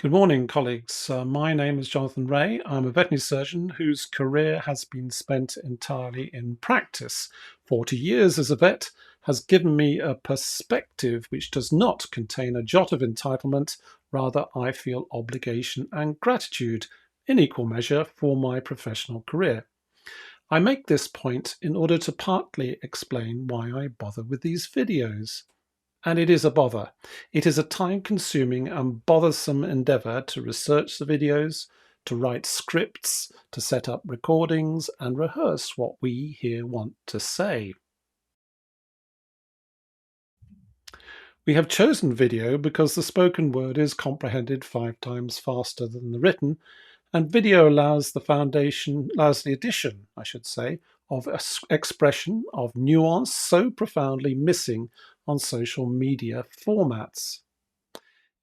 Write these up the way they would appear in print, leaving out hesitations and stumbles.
Good morning, colleagues. My name is Jonathan Ray. I'm a veterinary surgeon whose career has been spent entirely in practice. 40 years as a vet has given me a perspective which does not contain a jot of entitlement. Rather, I feel obligation and gratitude in equal measure for my professional career. I make this point in order to partly explain why I bother with these videos. And it is a bother. It is a time-consuming and bothersome endeavour to research the videos, to write scripts, to set up recordings and rehearse what we here want to say. We have chosen video because the spoken word is comprehended 5 times faster than the written, and video allows the addition, I should say, of expression, of nuance so profoundly missing on social media formats.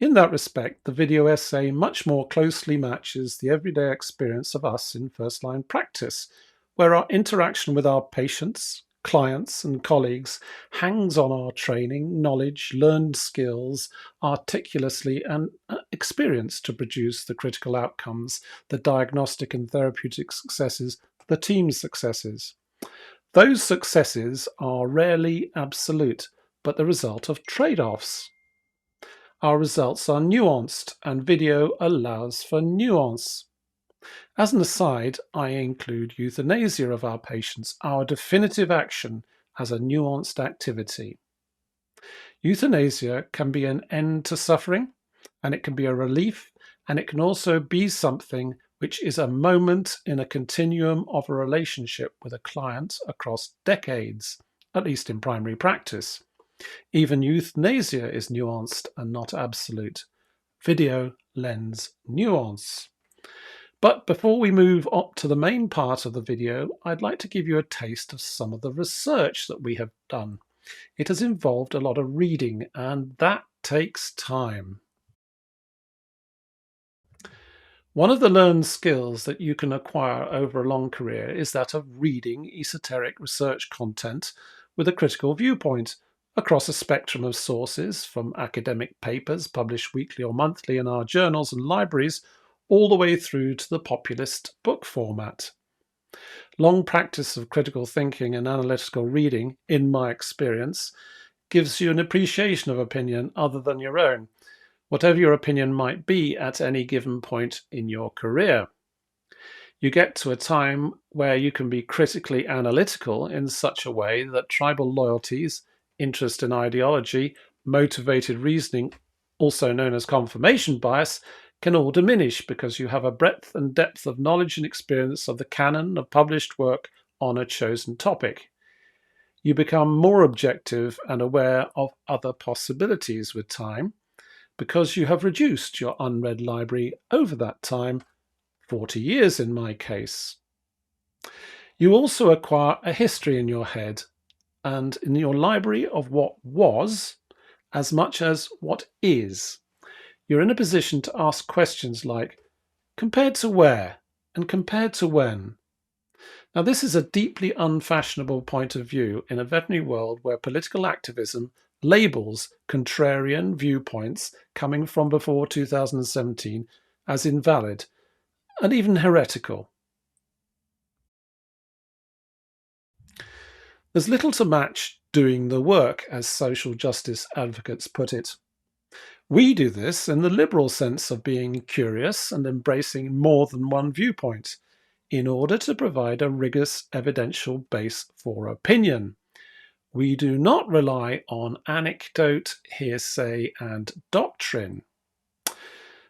In that respect, the video essay much more closely matches the everyday experience of us in first-line practice, where our interaction with our patients, clients and colleagues hangs on our training, knowledge, learned skills, articulously and experience to produce the critical outcomes, the diagnostic and therapeutic successes, the team successes. Those successes are rarely absolute, but the result of trade-offs. Our results are nuanced, and video allows for nuance. As an aside, I include euthanasia of our patients, our definitive action, as a nuanced activity. Euthanasia can be an end to suffering, and it can be a relief, and it can also be something which is a moment in a continuum of a relationship with a client across decades, at least in primary practice. Even euthanasia is nuanced and not absolute. Video lends nuance. But before we move up to the main part of the video, I'd like to give you a taste of some of the research that we have done. It has involved a lot of reading, and that takes time. One of the learned skills that you can acquire over a long career is that of reading esoteric research content with a critical viewpoint across a spectrum of sources, from academic papers published weekly or monthly in our journals and libraries, all the way through to the populist book format. Long practice of critical thinking and analytical reading, in my experience, gives you an appreciation of opinion other than your own, whatever your opinion might be at any given point in your career. You get to a time where you can be critically analytical in such a way that tribal loyalties, interest in ideology, motivated reasoning, also known as confirmation bias, can all diminish because you have a breadth and depth of knowledge and experience of the canon of published work on a chosen topic. You become more objective and aware of other possibilities with time because you have reduced your unread library over that time, 40 years in my case. You also acquire a history in your head and in your library of what was as much as what is. You're in a position to ask questions like, compared to where and compared to when? Now, this is a deeply unfashionable point of view in a veterinary world where political activism labels contrarian viewpoints coming from before 2017 as invalid and even heretical. There's little to match doing the work, as social justice advocates put it. We do this in the liberal sense of being curious and embracing more than one viewpoint in order to provide a rigorous evidential base for opinion. We do not rely on anecdote, hearsay, and doctrine.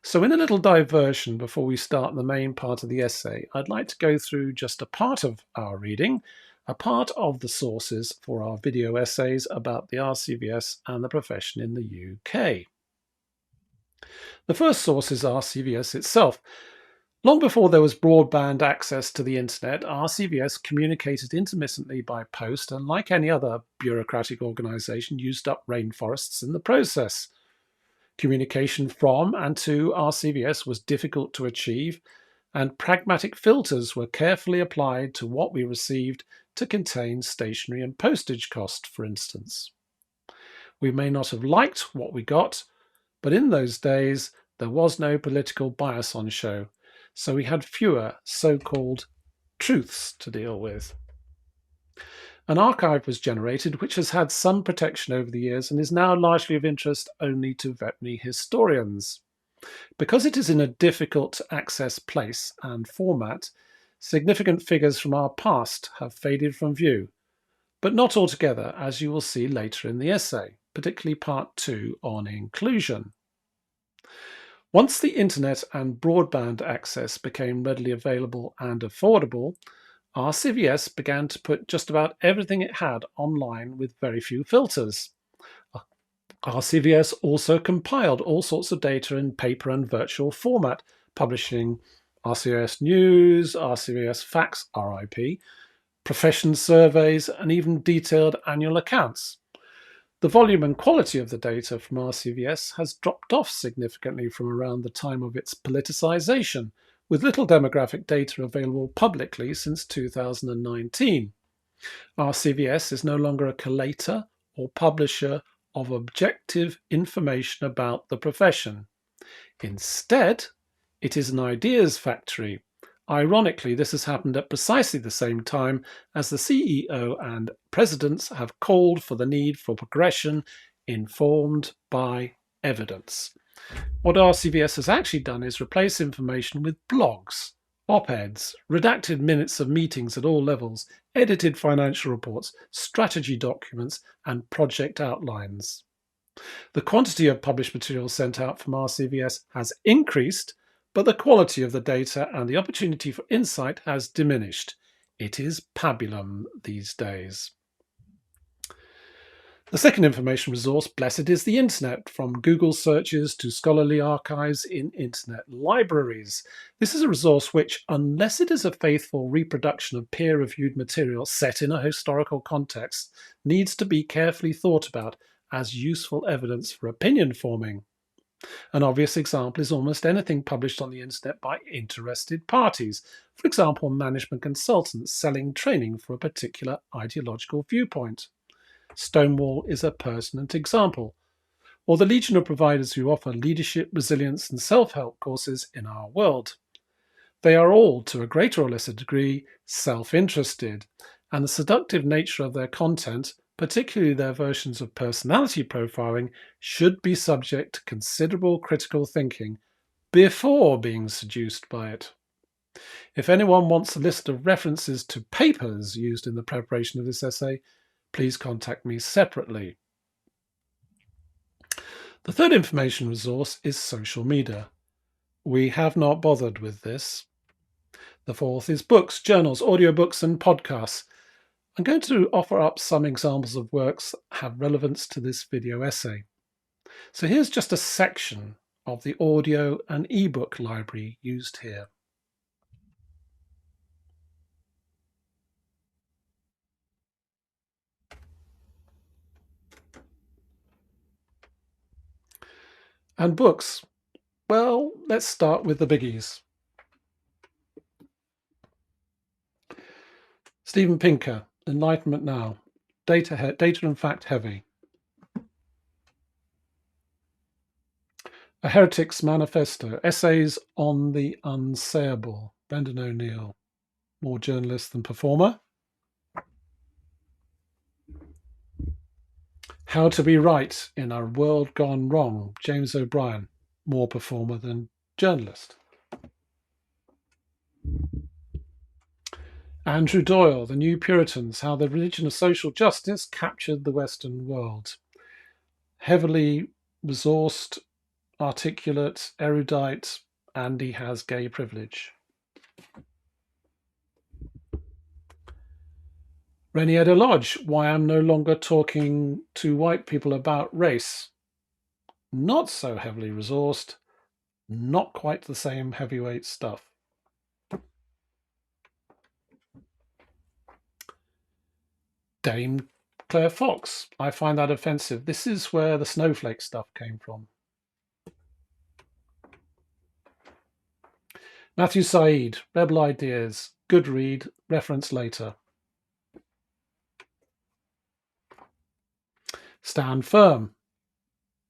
So in a little diversion before we start the main part of the essay, I'd like to go through just a part of our reading, a part of the sources for our video essays about the RCVS and the profession in the UK. The first source is RCVS itself. Long before there was broadband access to the internet, RCVS communicated intermittently by post and, like any other bureaucratic organisation, used up rainforests in the process. Communication from and to RCVS was difficult to achieve, and pragmatic filters were carefully applied to what we received to contain stationery and postage cost, for instance. We may not have liked what we got, but in those days, There was no political bias on show, so we had fewer so-called truths to deal with. An archive was generated which has had some protection over the years and is now largely of interest only to veterinary historians. Because it is in a difficult to access place and format, significant figures from our past have faded from view, but not altogether, as you will see later in the essay, particularly part 2 on inclusion. Once the internet and broadband access became readily available and affordable, RCVS began to put just about everything it had online with very few filters. RCVS also compiled all sorts of data in paper and virtual format, publishing RCVS News, RCVS Facts, RIP, profession surveys, and even detailed annual accounts. The volume and quality of the data from RCVS has dropped off significantly from around the time of its politicization, with little demographic data available publicly since 2019. RCVS is no longer a collator or publisher of objective information about the profession. Instead, it is an ideas factory. Ironically, this has happened at precisely the same time as the CEO and presidents have called for the need for progression informed by evidence. What RCVS has actually done is replace information with blogs, op-eds, redacted minutes of meetings at all levels, edited financial reports, strategy documents, and project outlines. The quantity of published material sent out from RCVS has increased, but the quality of the data and the opportunity for insight has diminished. It is pabulum these days. The second information resource, blessed, is the internet, from Google searches to scholarly archives in internet libraries. This is a resource which, unless it is a faithful reproduction of peer-reviewed material set in a historical context, needs to be carefully thought about as useful evidence for opinion forming. An obvious example is almost anything published on the internet by interested parties, for example, management consultants selling training for a particular ideological viewpoint. Stonewall is a pertinent example, or the legion of providers who offer leadership, resilience, and self-help courses in our world. They are all, to a greater or lesser degree, self-interested, and the seductive nature of their content, particularly their versions of personality profiling, should be subject to considerable critical thinking before being seduced by it. If anyone wants a list of references to papers used in the preparation of this essay, please contact me separately. The third information resource is social media. We have not bothered with this. The fourth is books, journals, audiobooks, and podcasts. I'm going to offer up some examples of works that have relevance to this video essay. So here's just a section of the audio and ebook library used here. And books, well, let's start with the biggies. Steven Pinker, Enlightenment Now, Data and Fact Heavy. A Heretic's Manifesto, Essays on the Unsayable, Brendan O'Neill, more journalist than performer. How to Be Right in a World Gone Wrong, James O'Brien, more performer than journalist. Andrew Doyle, The New Puritans, How the Religion of Social Justice Captured the Western World. Heavily resourced, articulate, erudite, and he has gay privilege. Rennie Lodge, Why I'm No Longer Talking to White People About Race. Not so heavily resourced, not quite the same heavyweight stuff. Dame Claire Fox, I find that offensive. This is where the snowflake stuff came from. Matthew Said, Rebel Ideas, good read, reference later. Stand Firm,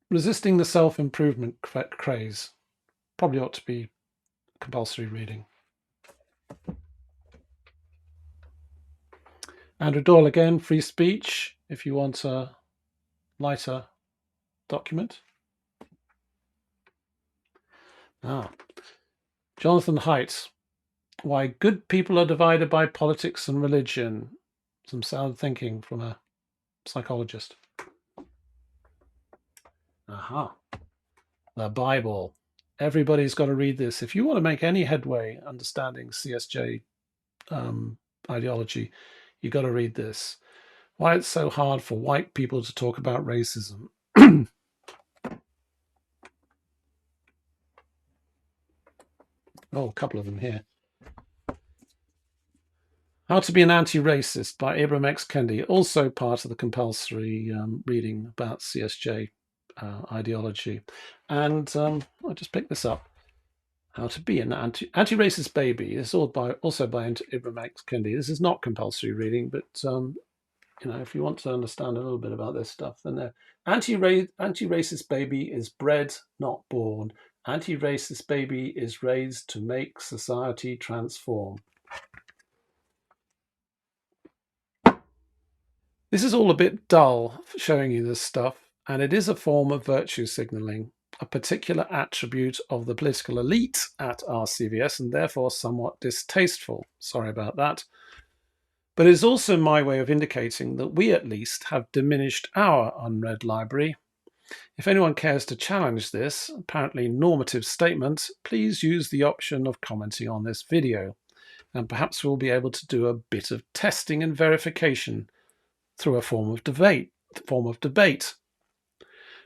Resisting the Self-Improvement Craze, probably ought to be compulsory reading. Andrew Doyle again, free speech, if you want a lighter document. Jonathan Haidt, Why Good People Are Divided by Politics and Religion. Some sound thinking from a psychologist. The Bible. Everybody's got to read this. If you want to make any headway understanding CSJ ideology, you've got to read this. Why it's so hard for white people to talk about racism. A couple of them here. How to Be an Anti-Racist by Ibram X. Kendi, also part of the compulsory reading about CSJ ideology. And I'll just pick this up. How to Be an Anti-Racist Baby. This is also by Ibram X. Kendi. This is not compulsory reading, but if you want to understand a little bit about this stuff, then anti-racist baby is bred, not born. Anti-racist baby is raised to make society transform. This is all a bit dull showing you this stuff, and it is a form of virtue signaling, a particular attribute of the political elite at RCVS, and therefore somewhat distasteful. Sorry about that. But it is also my way of indicating that we at least have diminished our unread library. If anyone cares to challenge this apparently normative statement, please use the option of commenting on this video, and perhaps we'll be able to do a bit of testing and verification through a form of debate,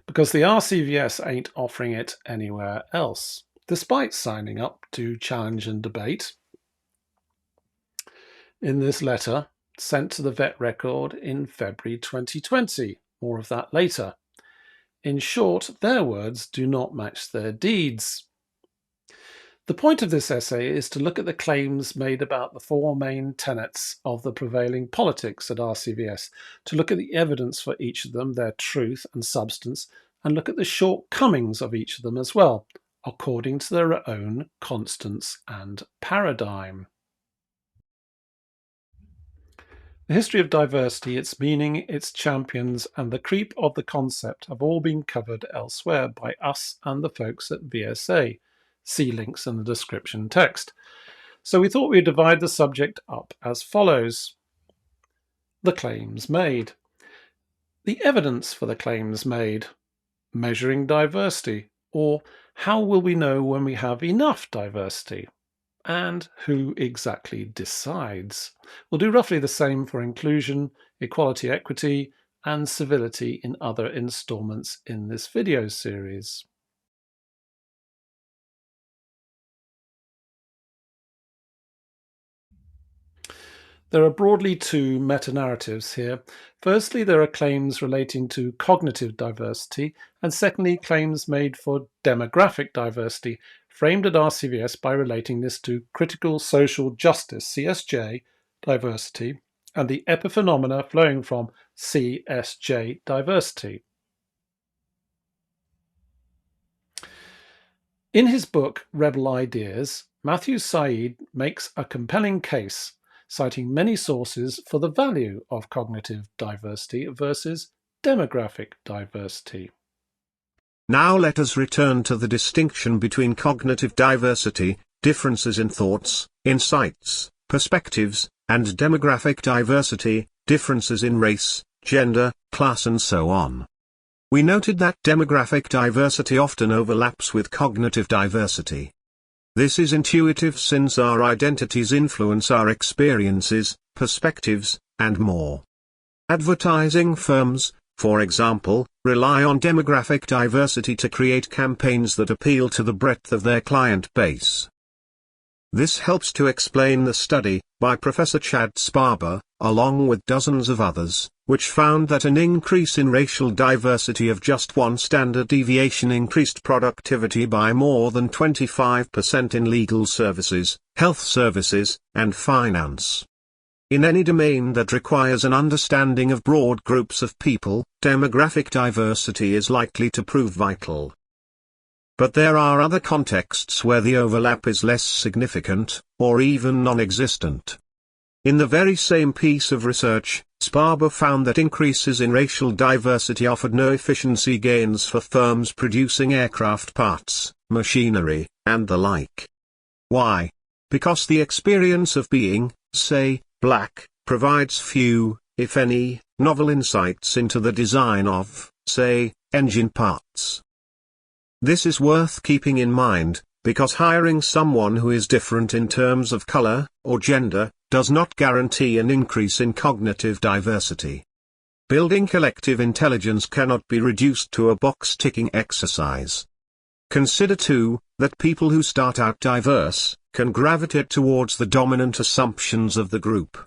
because the RCVS ain't offering it anywhere else, despite signing up to challenge and debate in this letter sent to the Vet Record in February 2020. More of that later. In short, their words do not match their deeds. The point of this essay is to look at the claims made about the four main tenets of the prevailing politics at RCVS, to look at the evidence for each of them, their truth and substance, and look at the shortcomings of each of them as well, according to their own constants and paradigm. The history of diversity, its meaning, its champions, and the creep of the concept have all been covered elsewhere by us and the folks at VSA. See links in the description text. So we thought we'd divide the subject up as follows. The claims made. The evidence for the claims made. Measuring diversity, or how will we know when we have enough diversity? And who exactly decides? We'll do roughly the same for inclusion, equality, equity, and civility in other installments in this video series. There are broadly two meta-narratives here. Firstly, there are claims relating to cognitive diversity, and secondly, claims made for demographic diversity, framed at RCVS by relating this to critical social justice, CSJ, diversity, and the epiphenomena flowing from CSJ diversity. In his book, Rebel Ideas, Matthew Syed makes a compelling case, citing many sources for the value of cognitive diversity versus demographic diversity. Now let us return to the distinction between cognitive diversity, differences in thoughts, insights, perspectives, and demographic diversity, differences in race, gender, class and so on. We noted that demographic diversity often overlaps with cognitive diversity. This is intuitive since our identities influence our experiences, perspectives, and more. Advertising firms, for example, rely on demographic diversity to create campaigns that appeal to the breadth of their client base. This helps to explain the study, by Professor Chad Sparber, along with dozens of others, which found that an increase in racial diversity of just one standard deviation increased productivity by more than 25% in legal services, health services, and finance. In any domain that requires an understanding of broad groups of people, demographic diversity is likely to prove vital. But there are other contexts where the overlap is less significant, or even non-existent. In the very same piece of research, Sparber found that increases in racial diversity offered no efficiency gains for firms producing aircraft parts, machinery, and the like. Why? Because the experience of being, say, black, provides few, if any, novel insights into the design of, say, engine parts. This is worth keeping in mind, because hiring someone who is different in terms of color, or gender, does not guarantee an increase in cognitive diversity. Building collective intelligence cannot be reduced to a box-ticking exercise. Consider too, that people who start out diverse, can gravitate towards the dominant assumptions of the group.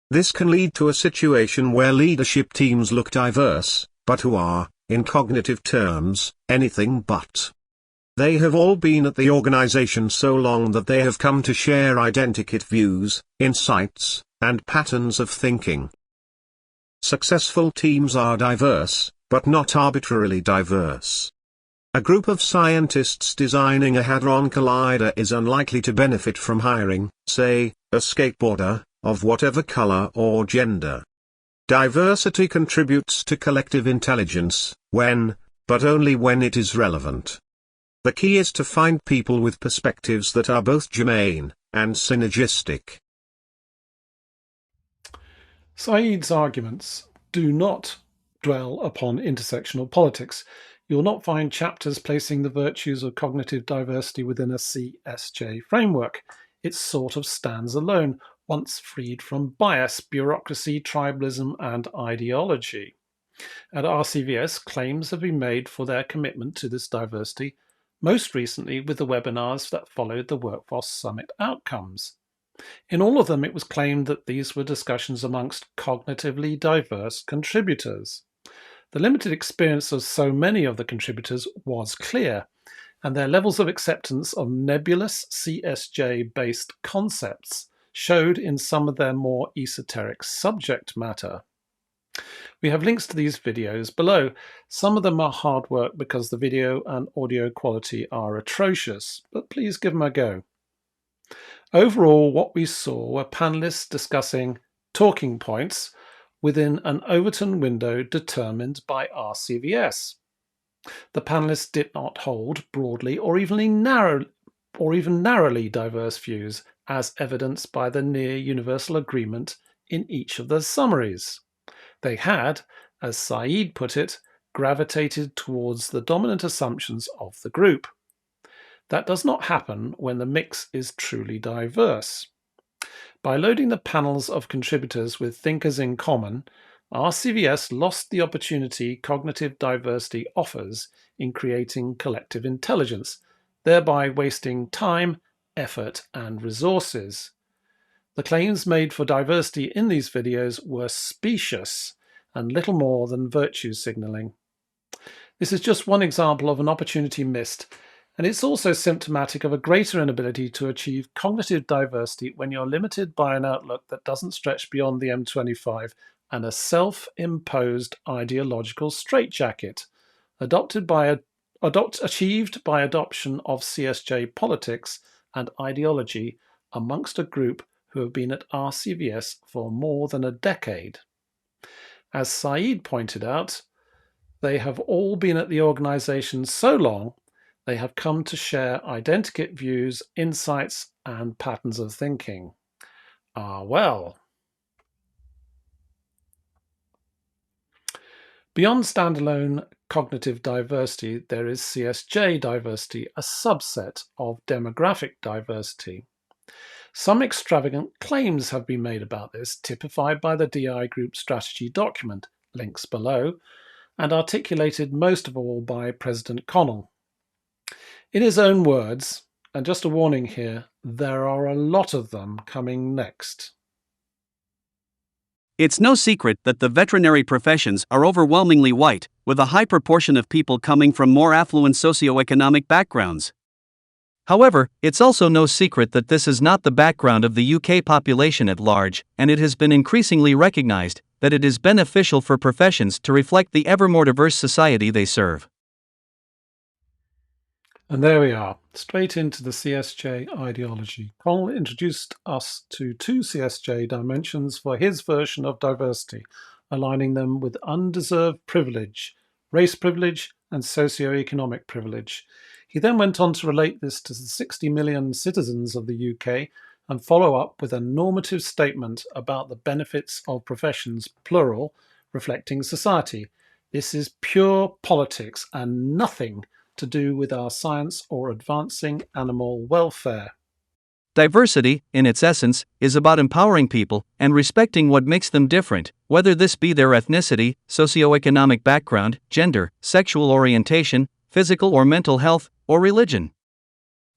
This can lead to a situation where leadership teams look diverse, but who are, in cognitive terms, anything but. They have all been at the organization so long that they have come to share identikit views, insights, and patterns of thinking. Successful teams are diverse, but not arbitrarily diverse. A group of scientists designing a Hadron Collider is unlikely to benefit from hiring, say, a skateboarder, of whatever color or gender. Diversity contributes to collective intelligence, but only when it is relevant. The key is to find people with perspectives that are both germane and synergistic. Said's arguments do not dwell upon intersectional politics. You'll not find chapters placing the virtues of cognitive diversity within a CSJ framework. It sort of stands alone, once freed from bias, bureaucracy, tribalism, and ideology. At RCVS, claims have been made for their commitment to this diversity, most recently with the webinars that followed the Workforce Summit outcomes. In all of them, it was claimed that these were discussions amongst cognitively diverse contributors. The limited experience of so many of the contributors was clear, and their levels of acceptance of nebulous CSJ-based concepts showed in some of their more esoteric subject matter. We have links to these videos below. Some of them are hard work because the video and audio quality are atrocious, but please give them a go. Overall, what we saw were panelists discussing talking points within an Overton window determined by RCVS. The panelists did not hold broadly or even narrowly diverse views, as evidenced by the near universal agreement in each of the summaries. They had, as Said put it, gravitated towards the dominant assumptions of the group. That does not happen when the mix is truly diverse. By loading the panels of contributors with thinkers in common, RCVS lost the opportunity cognitive diversity offers in creating collective intelligence, thereby wasting time, effort, and resources. The claims made for diversity in these videos were specious and little more than virtue signaling. This is just one example of an opportunity missed, and it's also symptomatic of a greater inability to achieve cognitive diversity when you're limited by an outlook that doesn't stretch beyond the M25 and a self-imposed ideological straitjacket, achieved by adoption of CSJ politics and ideology amongst a group who have been at RCVS for more than a decade. As Said pointed out, they have all been at the organization so long they have come to share identikit views, insights, and patterns of thinking. Ah, well. Beyond standalone cognitive diversity, there is CSJ diversity, a subset of demographic diversity. Some extravagant claims have been made about this, typified by the DI Group strategy document, links below, and articulated most of all by President Connell. In his own words, and just a warning here, there are a lot of them coming next. It's no secret that the veterinary professions are overwhelmingly white, with a high proportion of people coming from more affluent socioeconomic backgrounds. However, it's also no secret that this is not the background of the UK population at large, and it has been increasingly recognized that it is beneficial for professions to reflect the ever more diverse society they serve. And there we are, straight into the CSJ ideology. Connell introduced us to two CSJ dimensions for his version of diversity, aligning them with undeserved privilege, race privilege, and socio-economic privilege. He then went on to relate this to the 60 million citizens of the UK and follow up with a normative statement about the benefits of professions, plural, reflecting society. This is pure politics and nothing to do with our science or advancing animal welfare. Diversity, in its essence, is about empowering people and respecting what makes them different, whether this be their ethnicity, socioeconomic background, gender, sexual orientation, physical or mental health, or religion.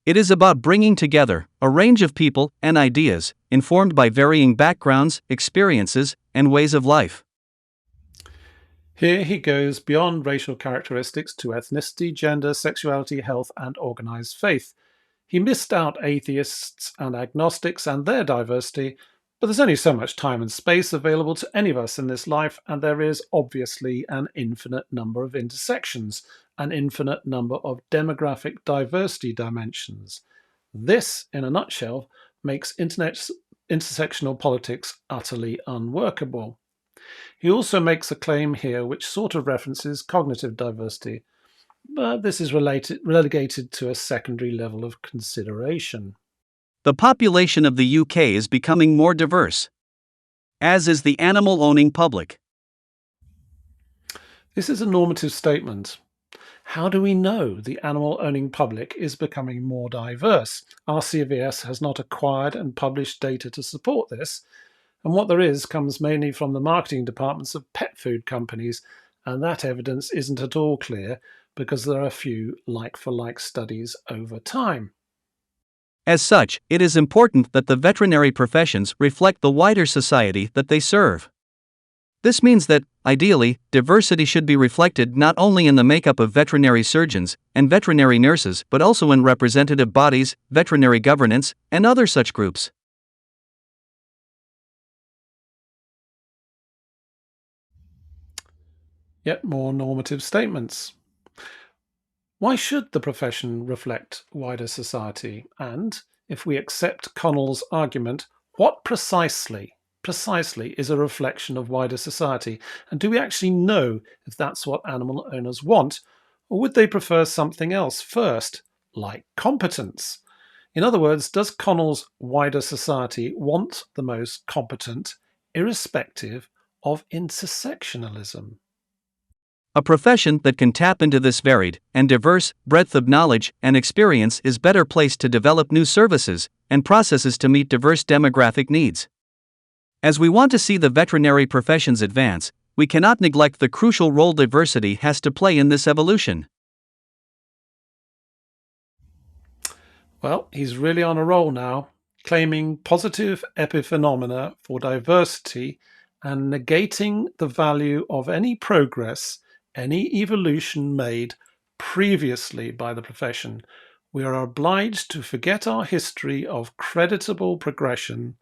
It is about bringing together a range of people and ideas, informed by varying backgrounds, experiences, and ways of life. Here he goes beyond racial characteristics to ethnicity, gender, sexuality, health, and organized faith. He missed out atheists and agnostics and their diversity, but there's only so much time and space available to any of us in this life, and there is obviously an infinite number of intersections, an infinite number of demographic diversity dimensions. This, in a nutshell, makes intersectional politics utterly unworkable. He also makes a claim here which sort of references cognitive diversity, but this is relegated to a secondary level of consideration. The population of the UK is becoming more diverse, as is the animal owning public. This is a normative statement. How do we know the animal owning public is becoming more diverse? RCVS has not acquired and published data to support this, and what there is comes mainly from the marketing departments of pet food companies, and that evidence isn't at all clear because there are few like-for-like studies over time. As such, it is important that the veterinary professions reflect the wider society that they serve. This means that, ideally, diversity should be reflected not only in the makeup of veterinary surgeons and veterinary nurses but also in representative bodies, veterinary governance, and other such groups. Yet more normative statements. Why should the profession reflect wider society? And, if we accept Connell's argument, what precisely is a reflection of wider society? And do we actually know if that's what animal owners want? Or would they prefer something else first, like competence? In other words, does Connell's wider society want the most competent, irrespective of intersectionalism? A profession that can tap into this varied and diverse breadth of knowledge and experience is better placed to develop new services and processes to meet diverse demographic needs. As we want to see the veterinary professions advance, we cannot neglect the crucial role diversity has to play in this evolution. Well, he's really on a roll now, claiming positive epiphenomena for diversity and negating the value of any progress, any evolution made previously by the profession. We are obliged to forget our history of creditable progression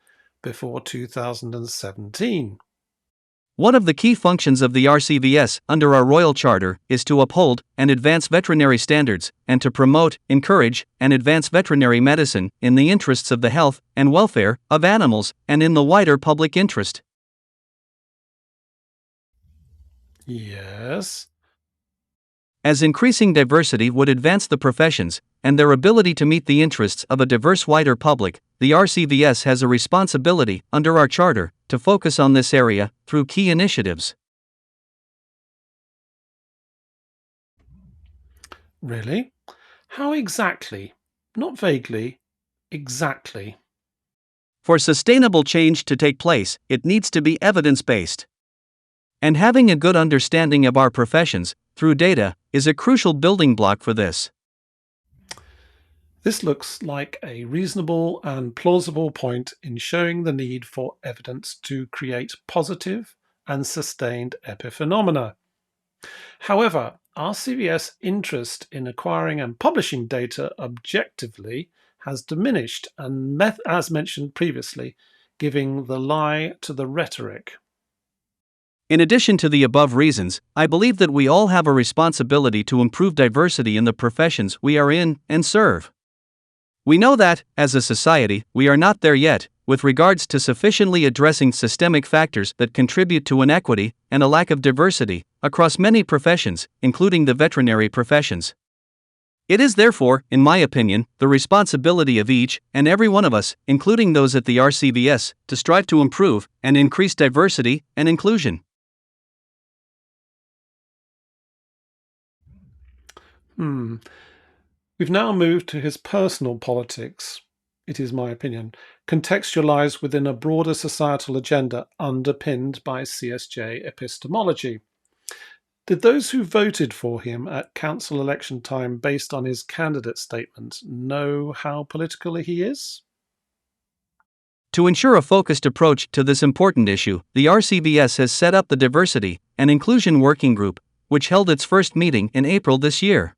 before 2017. One of the key functions of the RCVS under our Royal Charter is to uphold and advance veterinary standards and to promote, encourage, and advance veterinary medicine in the interests of the health and welfare of animals and in the wider public interest. Yes. As increasing diversity would advance the professions and their ability to meet the interests of a diverse wider public, the RCVS has a responsibility under our charter to focus on this area through key initiatives. Really? How exactly? Not vaguely, exactly. For sustainable change to take place, it needs to be evidence-based. And having a good understanding of our professions, through data, is a crucial building block for this. This looks like a reasonable and plausible point in showing the need for evidence to create positive and sustained epiphenomena. However, RCVS interest in acquiring and publishing data objectively has diminished and, as mentioned previously, giving the lie to the rhetoric. In addition to the above reasons, I believe that we all have a responsibility to improve diversity in the professions we are in and serve. We know that, as a society, we are not there yet, with regards to sufficiently addressing systemic factors that contribute to inequity and a lack of diversity across many professions, including the veterinary professions. It is therefore, in my opinion, the responsibility of each and every one of us, including those at the RCVS, to strive to improve and increase diversity and inclusion. We've now moved to his personal politics, it is my opinion, contextualized within a broader societal agenda underpinned by CSJ epistemology. Did those who voted for him at council election time based on his candidate statement know how political he is? To ensure a focused approach to this important issue, the RCVS has set up the Diversity and Inclusion Working Group, which held its first meeting in April this year.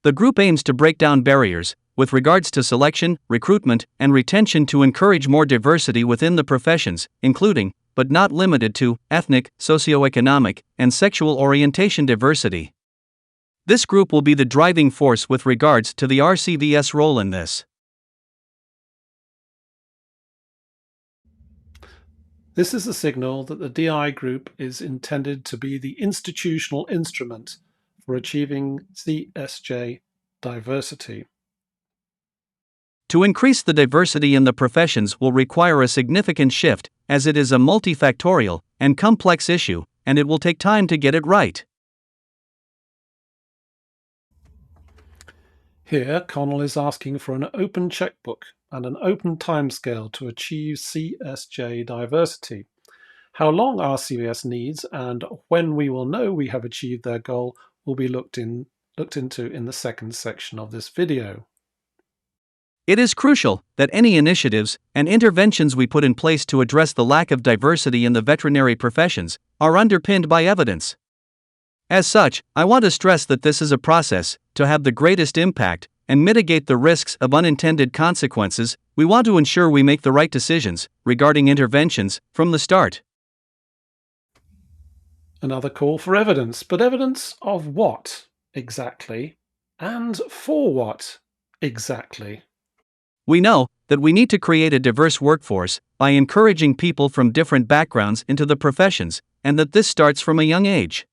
The group aims to break down barriers with regards to selection, recruitment, and retention to encourage more diversity within the professions, including, but not limited to, ethnic, socioeconomic, and sexual orientation diversity. This group will be the driving force with regards to the RCVS role in this. This is a signal that the DI group is intended to be the institutional instrument for achieving CSJ diversity. To increase the diversity in the professions will require a significant shift, as it is a multifactorial and complex issue, and it will take time to get it right. Here, Connell is asking for an open checkbook and an open timescale to achieve CSJ diversity. How long RCVS needs and when we will know we have achieved their goal will be looked into in the second section of this video. It is crucial that any initiatives and interventions we put in place to address the lack of diversity in the veterinary professions are underpinned by evidence. As such, I want to stress that this is a process to have the greatest impact and mitigate the risks of unintended consequences. We want to ensure we make the right decisions regarding interventions from the start. Another call for evidence, but evidence of what exactly and for what exactly? We know that we need to create a diverse workforce by encouraging people from different backgrounds into the professions, and that this starts from a young age.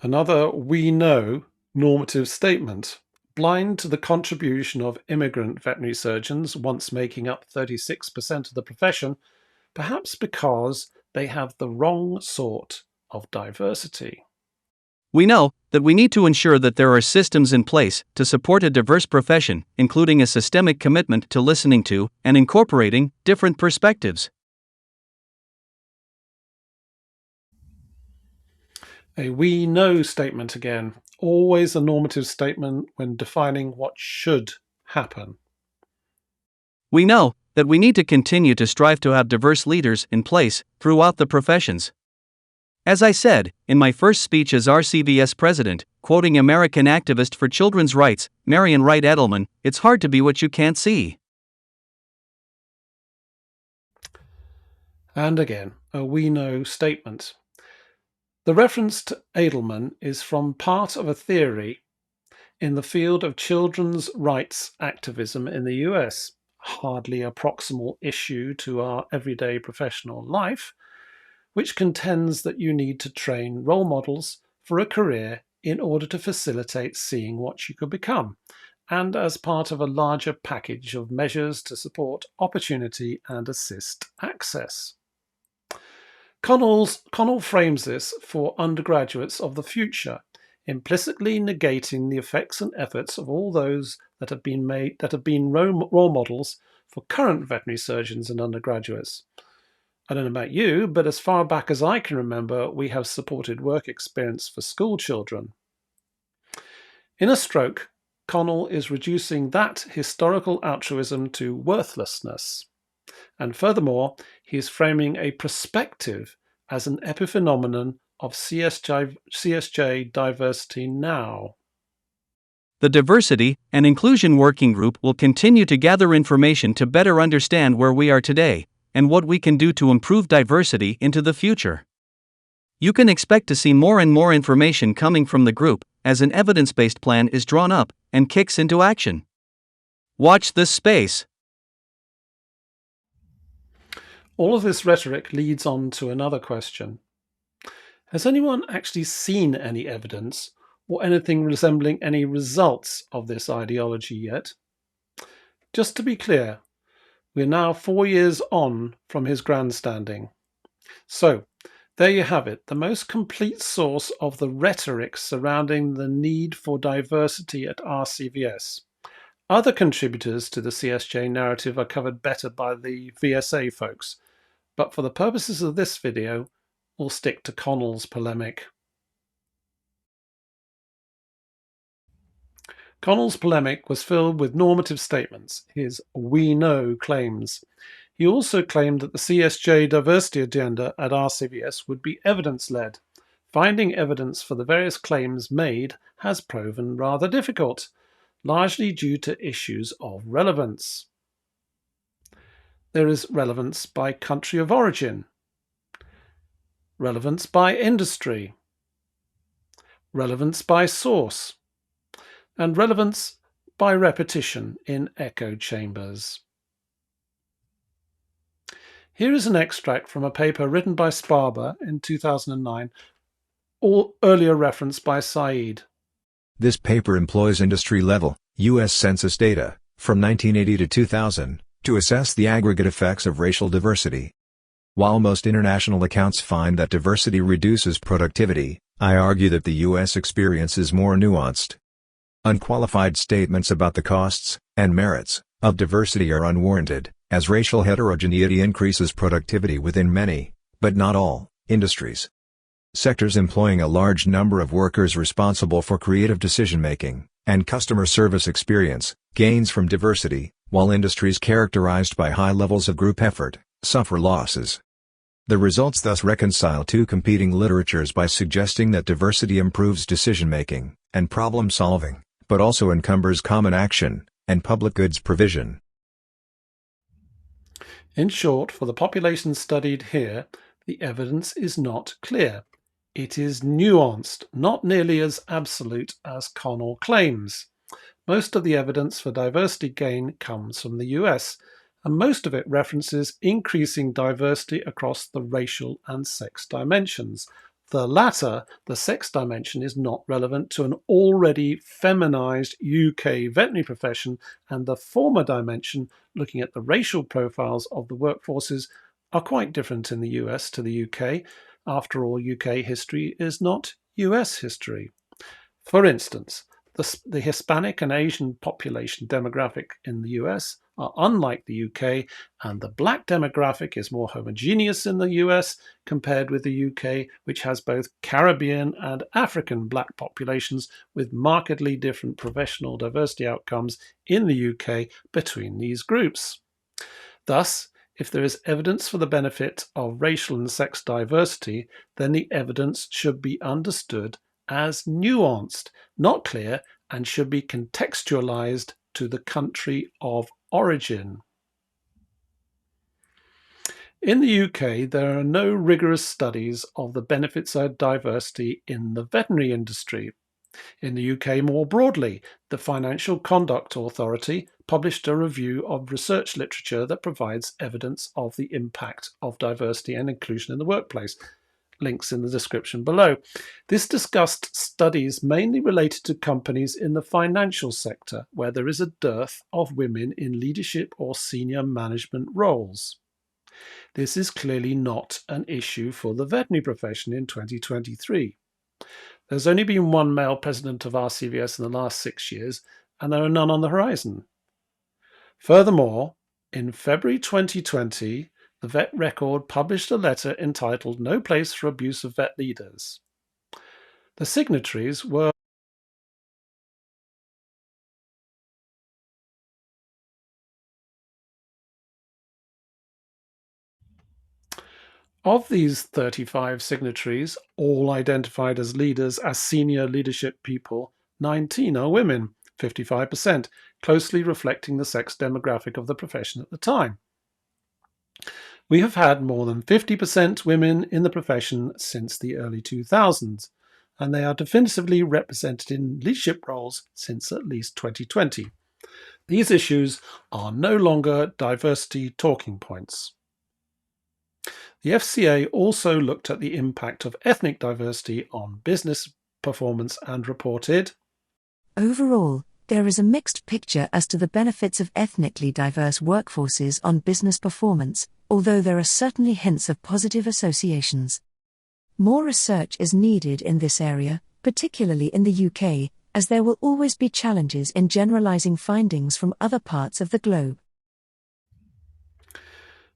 Another we know normative statement, blind to the contribution of immigrant veterinary surgeons, once making up 36% of the profession, perhaps because they have the wrong sort of diversity. We know that we need to ensure that there are systems in place to support a diverse profession, including a systemic commitment to listening to and incorporating different perspectives. A we know statement again, always a normative statement when defining what should happen. We know that we need to continue to strive to have diverse leaders in place throughout the professions. As I said in my first speech as RCVS president, quoting American activist for children's rights, Marian Wright Edelman, it's hard to be what you can't see. And again, a we know statement. The reference to Edelman is from part of a theory in the field of children's rights activism in the US, hardly a proximal issue to our everyday professional life, which contends that you need to train role models for a career in order to facilitate seeing what you could become, and as part of a larger package of measures to support opportunity and assist access. Connell frames this for undergraduates of the future, implicitly negating the effects and efforts of all those that have been role models for current veterinary surgeons and undergraduates. I don't know about you, but as far back as I can remember, we have supported work experience for school children. In a stroke, Connell is reducing that historical altruism to worthlessness. And furthermore, he is framing a perspective as an epiphenomenon of CSJ diversity now. The Diversity and Inclusion Working Group will continue to gather information to better understand where we are today, and what we can do to improve diversity into the future. You can expect to see more and more information coming from the group as an evidence-based plan is drawn up and kicks into action. Watch this space. All of this rhetoric leads on to another question. Has anyone actually seen any evidence or anything resembling any results of this ideology yet? Just to be clear, we're now 4 years on from his grandstanding. So, there you have it, the most complete source of the rhetoric surrounding the need for diversity at RCVS. Other contributors to the CSJ narrative are covered better by the VSA folks, but for the purposes of this video, we'll stick to Connell's polemic. Connell's polemic was filled with normative statements, his "we know" claims. He also claimed that the CSJ diversity agenda at RCVS would be evidence-led. Finding evidence for the various claims made has proven rather difficult, largely due to issues of relevance. There is relevance by country of origin, relevance by industry, relevance by source, and relevance by repetition in echo chambers. Here is an extract from a paper written by Sparber in 2009, or earlier referenced by Said. This paper employs industry-level, U.S. Census data, from 1980 to 2000, to assess the aggregate effects of racial diversity. While most international accounts find that diversity reduces productivity, I argue that the U.S. experience is more nuanced. Unqualified statements about the costs and merits of diversity are unwarranted, as racial heterogeneity increases productivity within many, but not all, industries. Sectors employing a large number of workers responsible for creative decision-making and customer service experience gains from diversity, while industries characterized by high levels of group effort suffer losses. The results thus reconcile two competing literatures by suggesting that diversity improves decision-making and problem-solving, but also encumbers common action and public goods provision. In short, for the population studied here, the evidence is not clear. It is nuanced, not nearly as absolute as Connell claims. Most of the evidence for diversity gain comes from the US, and most of it references increasing diversity across the racial and sex dimensions. The latter, the sex dimension, is not relevant to an already feminized UK veterinary profession, and the former dimension, looking at the racial profiles of the workforces, are quite different in the US to the UK. After all, UK history is not US history. For instance, the Hispanic and Asian population demographic in the US are unlike the UK, and the black demographic is more homogeneous in the US compared with the UK, which has both Caribbean and African black populations with markedly different professional diversity outcomes in the UK between these groups. Thus, if there is evidence for the benefit of racial and sex diversity, then the evidence should be understood as nuanced, not clear, and should be contextualized to the country of origin. In the UK, there are no rigorous studies of the benefits of diversity in the veterinary industry. In the UK more broadly, the Financial Conduct Authority published a review of research literature that provides evidence of the impact of diversity and inclusion in the workplace. Links in the description below. This discussed studies mainly related to companies in the financial sector, where there is a dearth of women in leadership or senior management roles. This is clearly not an issue for the veterinary profession in 2023. There's only been one male president of RCVS in the last 6 years, and there are none on the horizon. Furthermore, in February 2020, the Vet Record published a letter entitled "No Place for Abuse of Vet Leaders." The signatories were of these 35 signatories, all identified as leaders as senior leadership people, 19 are women, 55%, closely reflecting the sex demographic of the profession at the time. We have had more than 50% women in the profession since the early 2000s, and they are definitively represented in leadership roles since at least 2020. These issues are no longer diversity talking points. The FCA also looked at the impact of ethnic diversity on business performance and reported, overall, there is a mixed picture as to the benefits of ethnically diverse workforces on business performance, although there are certainly hints of positive associations. More research is needed in this area, particularly in the UK, as there will always be challenges in generalising findings from other parts of the globe.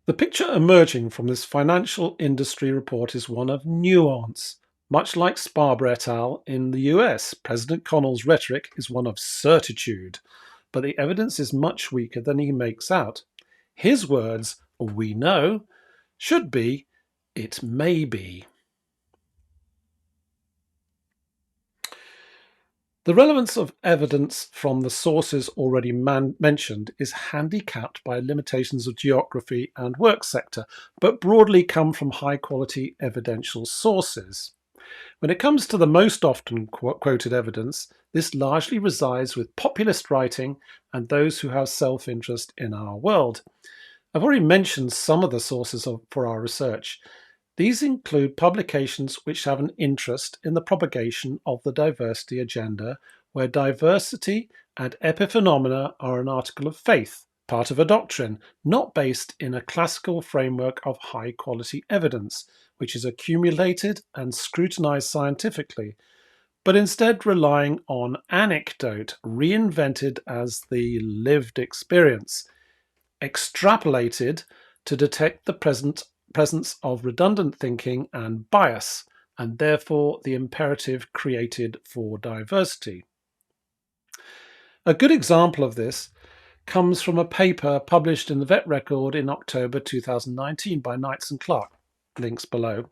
The picture emerging from this financial industry report is one of nuance. Much like Sparber et al. In the US, President Connell's rhetoric is one of certitude, but the evidence is much weaker than he makes out. His words, "we know," should be, "it may be." The relevance of evidence from the sources already mentioned is handicapped by limitations of geography and work sector, but broadly come from high-quality evidential sources. When it comes to the most often quoted evidence, this largely resides with populist writing and those who have self-interest in our world. I've already mentioned some of the sources for our research. These include publications which have an interest in the propagation of the diversity agenda, where diversity and epiphenomena are an article of faith, part of a doctrine, not based in a classical framework of high-quality evidence, which is accumulated and scrutinized scientifically, but instead relying on anecdote reinvented as the lived experience, extrapolated to detect the presence of redundant thinking and bias, and therefore the imperative created for diversity. A good example of this comes from a paper published in the Vet Record in October 2019 by Knights and Clark, links below.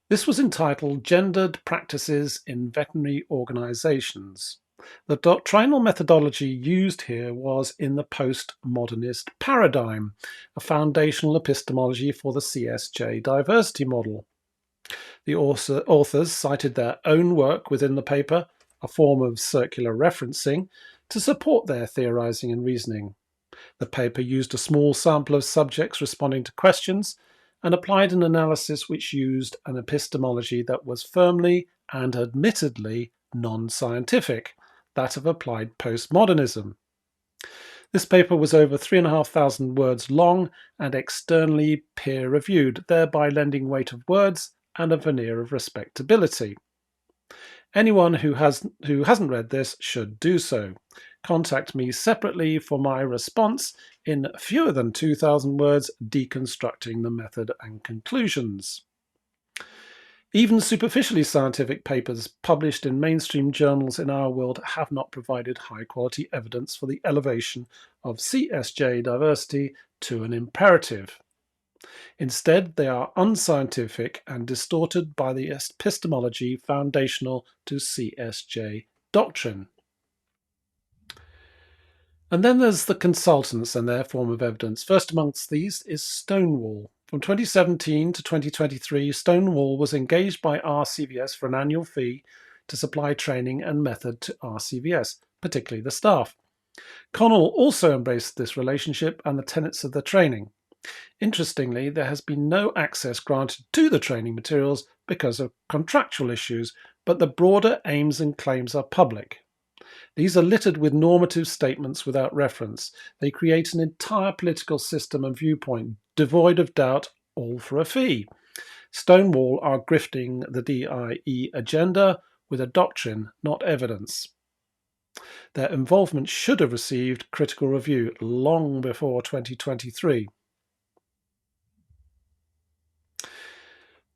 This was entitled "Gendered Practices in Veterinary Organizations." The doctrinal methodology used here was in the postmodernist paradigm, a foundational epistemology for the CSJ diversity model. The authors cited their own work within the paper, a form of circular referencing, to support their theorizing and reasoning. The paper used a small sample of subjects responding to questions and applied an analysis which used an epistemology that was firmly and admittedly non-scientific, that of applied postmodernism. This paper was over 3,500 words long and externally peer-reviewed, thereby lending weight of words and a veneer of respectability. Anyone who hasn't read this should do so. Contact me separately for my response in fewer than 2,000 words, deconstructing the method and conclusions. Even superficially scientific papers published in mainstream journals in our world have not provided high-quality evidence for the elevation of CSJ diversity to an imperative. Instead, they are unscientific and distorted by the epistemology foundational to CSJ doctrine. And then there's the consultants and their form of evidence. First amongst these is Stonewall. From 2017 to 2023, Stonewall was engaged by RCVS for an annual fee to supply training and method to RCVS, particularly the staff. Connell also embraced this relationship and the tenets of the training. Interestingly, there has been no access granted to the training materials because of contractual issues, but the broader aims and claims are public. These are littered with normative statements without reference. They create an entire political system and viewpoint, devoid of doubt, all for a fee. Stonewall are grifting the DIE agenda with a doctrine, not evidence. Their involvement should have received critical review long before 2023.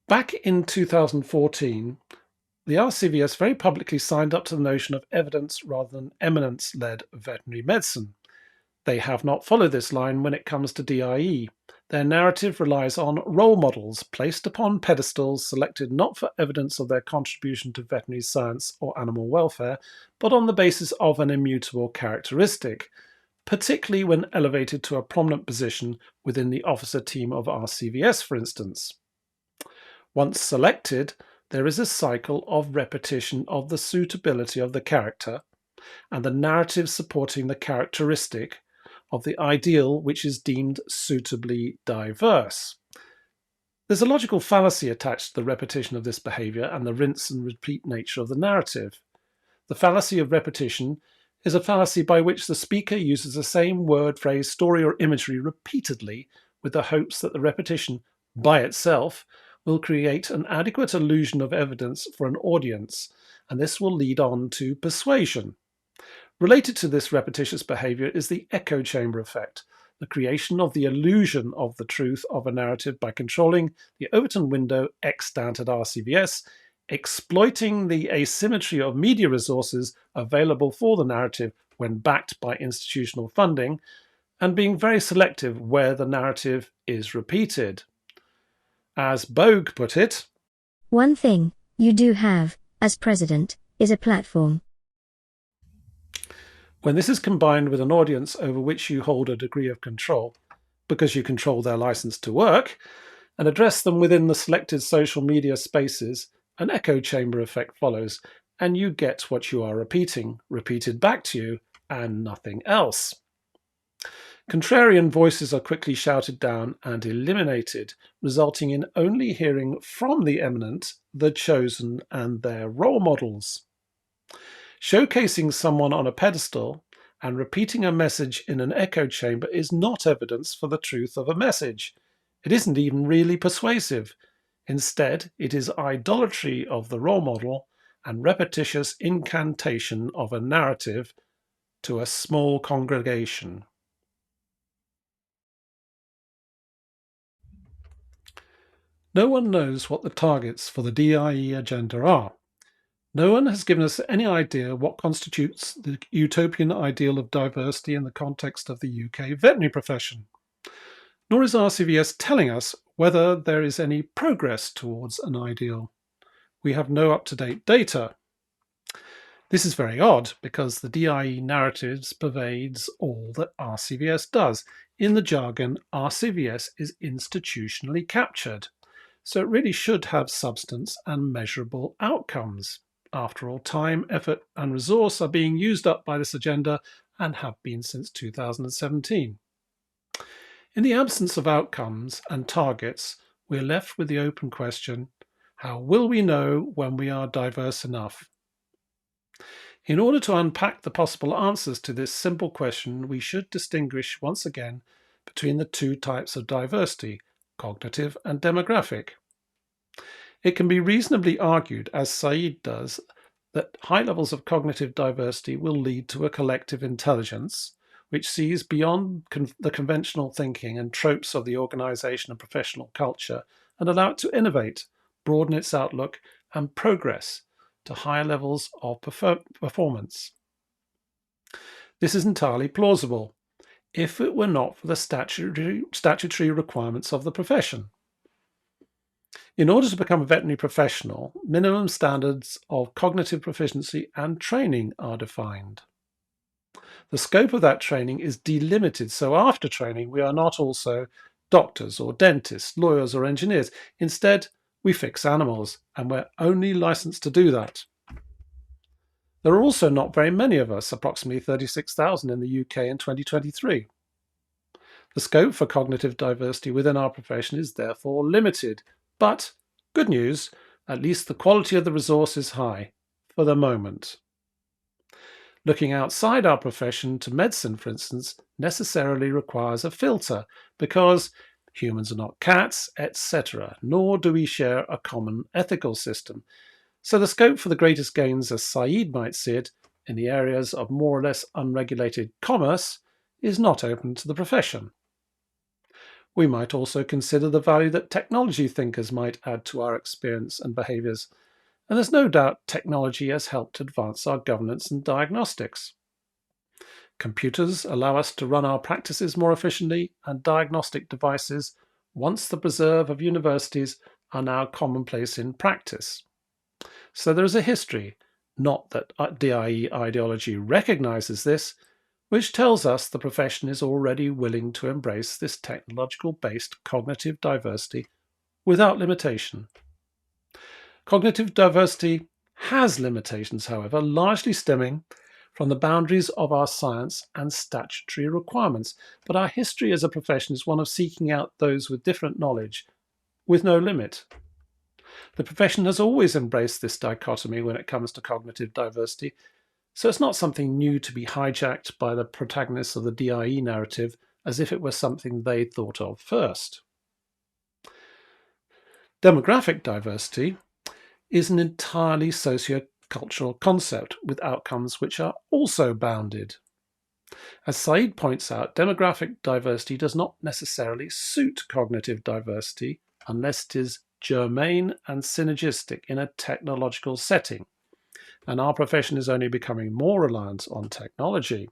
Back in 2014, the RCVS very publicly signed up to the notion of evidence rather than eminence-led veterinary medicine. They have not followed this line when it comes to DIE. Their narrative relies on role models placed upon pedestals selected not for evidence of their contribution to veterinary science or animal welfare, but on the basis of an immutable characteristic. particularly when elevated to a prominent position within the officer team of RCVS, for instance. Once selected, there is a cycle of repetition of the suitability of the character and the narrative supporting the characteristic of the ideal which is deemed suitably diverse. There's a logical fallacy attached to the repetition of this behaviour and the rinse and repeat nature of the narrative. The fallacy of repetition is a fallacy by which the speaker uses the same word, phrase, story, or imagery repeatedly with the hopes that the repetition by itself will create an adequate illusion of evidence for an audience, and this will lead on to persuasion. Related to this repetitious behaviour is the echo chamber effect, the creation of the illusion of the truth of a narrative by controlling the Overton window extant at RCVS, exploiting the asymmetry of media resources available for the narrative when backed by institutional funding, and being very selective where the narrative is repeated. As Bogue put it, "One thing you do have, as president, is a platform." When this is combined with an audience over which you hold a degree of control, because you control their license to work, and address them within the selected social media spaces, an echo chamber effect follows, and you get what you are repeating, repeated back to you, and nothing else. Contrarian voices are quickly shouted down and eliminated, resulting in only hearing from the eminent, the chosen, and their role models. Showcasing someone on a pedestal and repeating a message in an echo chamber is not evidence for the truth of a message. It isn't even really persuasive. Instead, it is idolatry of the role model and repetitious incantation of a narrative to a small congregation. No one knows what the targets for the DIE agenda are. No one has given us any idea what constitutes the utopian ideal of diversity in the context of the UK veterinary profession. Nor is RCVS telling us whether there is any progress towards an ideal. We have no up-to-date data. This is very odd because the DIE narratives pervades all that RCVS does. In the jargon, RCVS is institutionally captured, so it really should have substance and measurable outcomes. After all, time, effort, and resource are being used up by this agenda and have been since 2017. In the absence of outcomes and targets, we're left with the open question, how will we know when we are diverse enough? In order to unpack the possible answers to this simple question, we should distinguish once again between the two types of diversity, cognitive and demographic. It can be reasonably argued, as Said does, that high levels of cognitive diversity will lead to a collective intelligence which sees beyond the conventional thinking and tropes of the organisation and professional culture and allow it to innovate, broaden its outlook and progress to higher levels of performance. This is entirely plausible if it were not for the statutory requirements of the profession. In order to become a veterinary professional, minimum standards of cognitive proficiency and training are defined. The scope of that training is delimited, so after training we are not also doctors or dentists, lawyers or engineers. Instead, we fix animals, and we're only licensed to do that. There are also not very many of us, approximately 36,000 in the UK in 2023. The scope for cognitive diversity within our profession is therefore limited. But, good news, at least the quality of the resource is high, for the moment. Looking outside our profession to medicine, for instance, necessarily requires a filter, because humans are not cats, etc., nor do we share a common ethical system. So the scope for the greatest gains, as Said might see it, in the areas of more or less unregulated commerce, is not open to the profession. We might also consider the value that technology thinkers might add to our experience and behaviours, and there's no doubt technology has helped advance our governance and diagnostics. Computers allow us to run our practices more efficiently, and diagnostic devices, once the preserve of universities, are now commonplace in practice. So there is a history, not that DIE ideology recognises this, which tells us the profession is already willing to embrace this technological-based cognitive diversity without limitation. Cognitive diversity has limitations, however, largely stemming from the boundaries of our science and statutory requirements, but our history as a profession is one of seeking out those with different knowledge with no limit. The profession has always embraced this dichotomy when it comes to cognitive diversity, so it's not something new to be hijacked by the protagonists of the DIE narrative as if it were something they thought of first. Demographic diversity is an entirely socio-cultural concept with outcomes which are also bounded. As Said points out, demographic diversity does not necessarily suit cognitive diversity unless it is germane and synergistic in a technological setting, and our profession is only becoming more reliant on technology.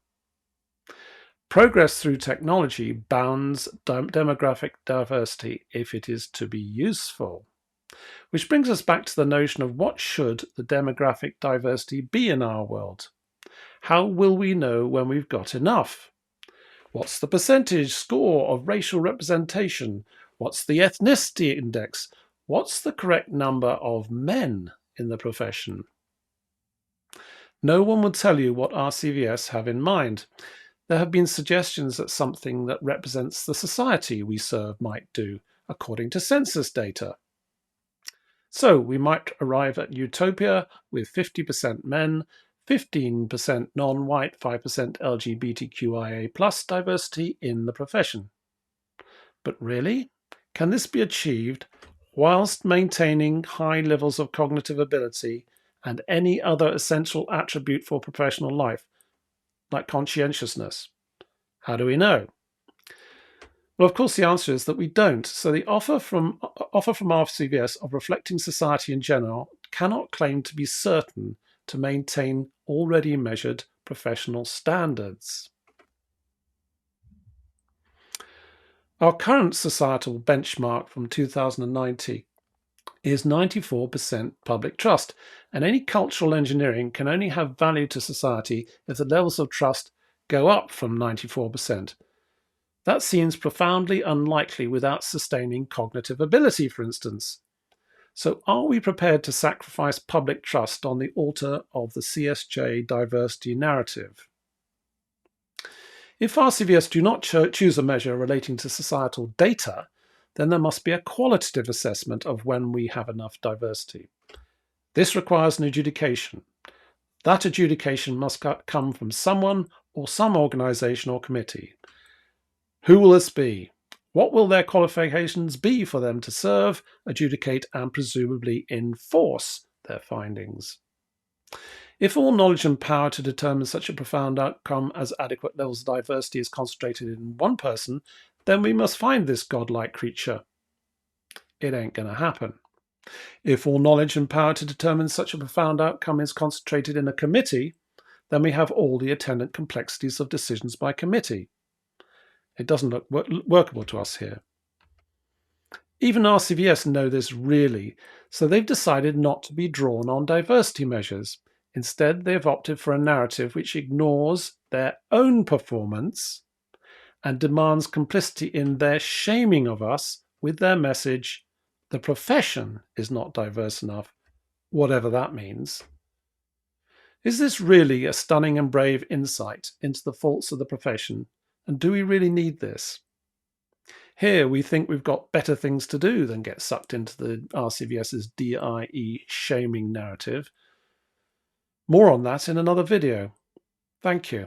Progress through technology bounds demographic diversity if it is to be useful. Which brings us back to the notion of what should the demographic diversity be in our world? How will we know when we've got enough? What's the percentage score of racial representation? What's the ethnicity index? What's the correct number of men in the profession? No one will tell you what RCVS have in mind. There have been suggestions that something that represents the society we serve might do, according to census data. So we might arrive at utopia with 50% men, 15% non-white, 5% LGBTQIA+ diversity in the profession. But really, can this be achieved whilst maintaining high levels of cognitive ability and any other essential attribute for professional life, like conscientiousness? How do we know? Well, of course, the answer is that we don't. So the offer from RCVS of reflecting society in general cannot claim to be certain to maintain already measured professional standards. Our current societal benchmark from 2090 is 94% public trust, and any cultural engineering can only have value to society if the levels of trust go up from 94%. That seems profoundly unlikely without sustaining cognitive ability, for instance. So are we prepared to sacrifice public trust on the altar of the CSJ diversity narrative? If RCVS do not choose a measure relating to societal data, then there must be a qualitative assessment of when we have enough diversity. This requires an adjudication. That adjudication must come from someone or some organisation or committee. Who will this be? What will their qualifications be for them to serve, adjudicate, and presumably enforce their findings? If all knowledge and power to determine such a profound outcome as adequate levels of diversity is concentrated in one person, then we must find this godlike creature. It ain't going to happen. If all knowledge and power to determine such a profound outcome is concentrated in a committee, then we have all the attendant complexities of decisions by committee. It doesn't look workable to us here. Even RCVS know this really, so they've decided not to be drawn on diversity measures. Instead, they've opted for a narrative which ignores their own performance and demands complicity in their shaming of us with their message, the profession is not diverse enough, whatever that means. Is this really a stunning and brave insight into the faults of the profession? And do we really need this? Here we think we've got better things to do than get sucked into the RCVS's DIE shaming narrative. More on that in another video. Thank you.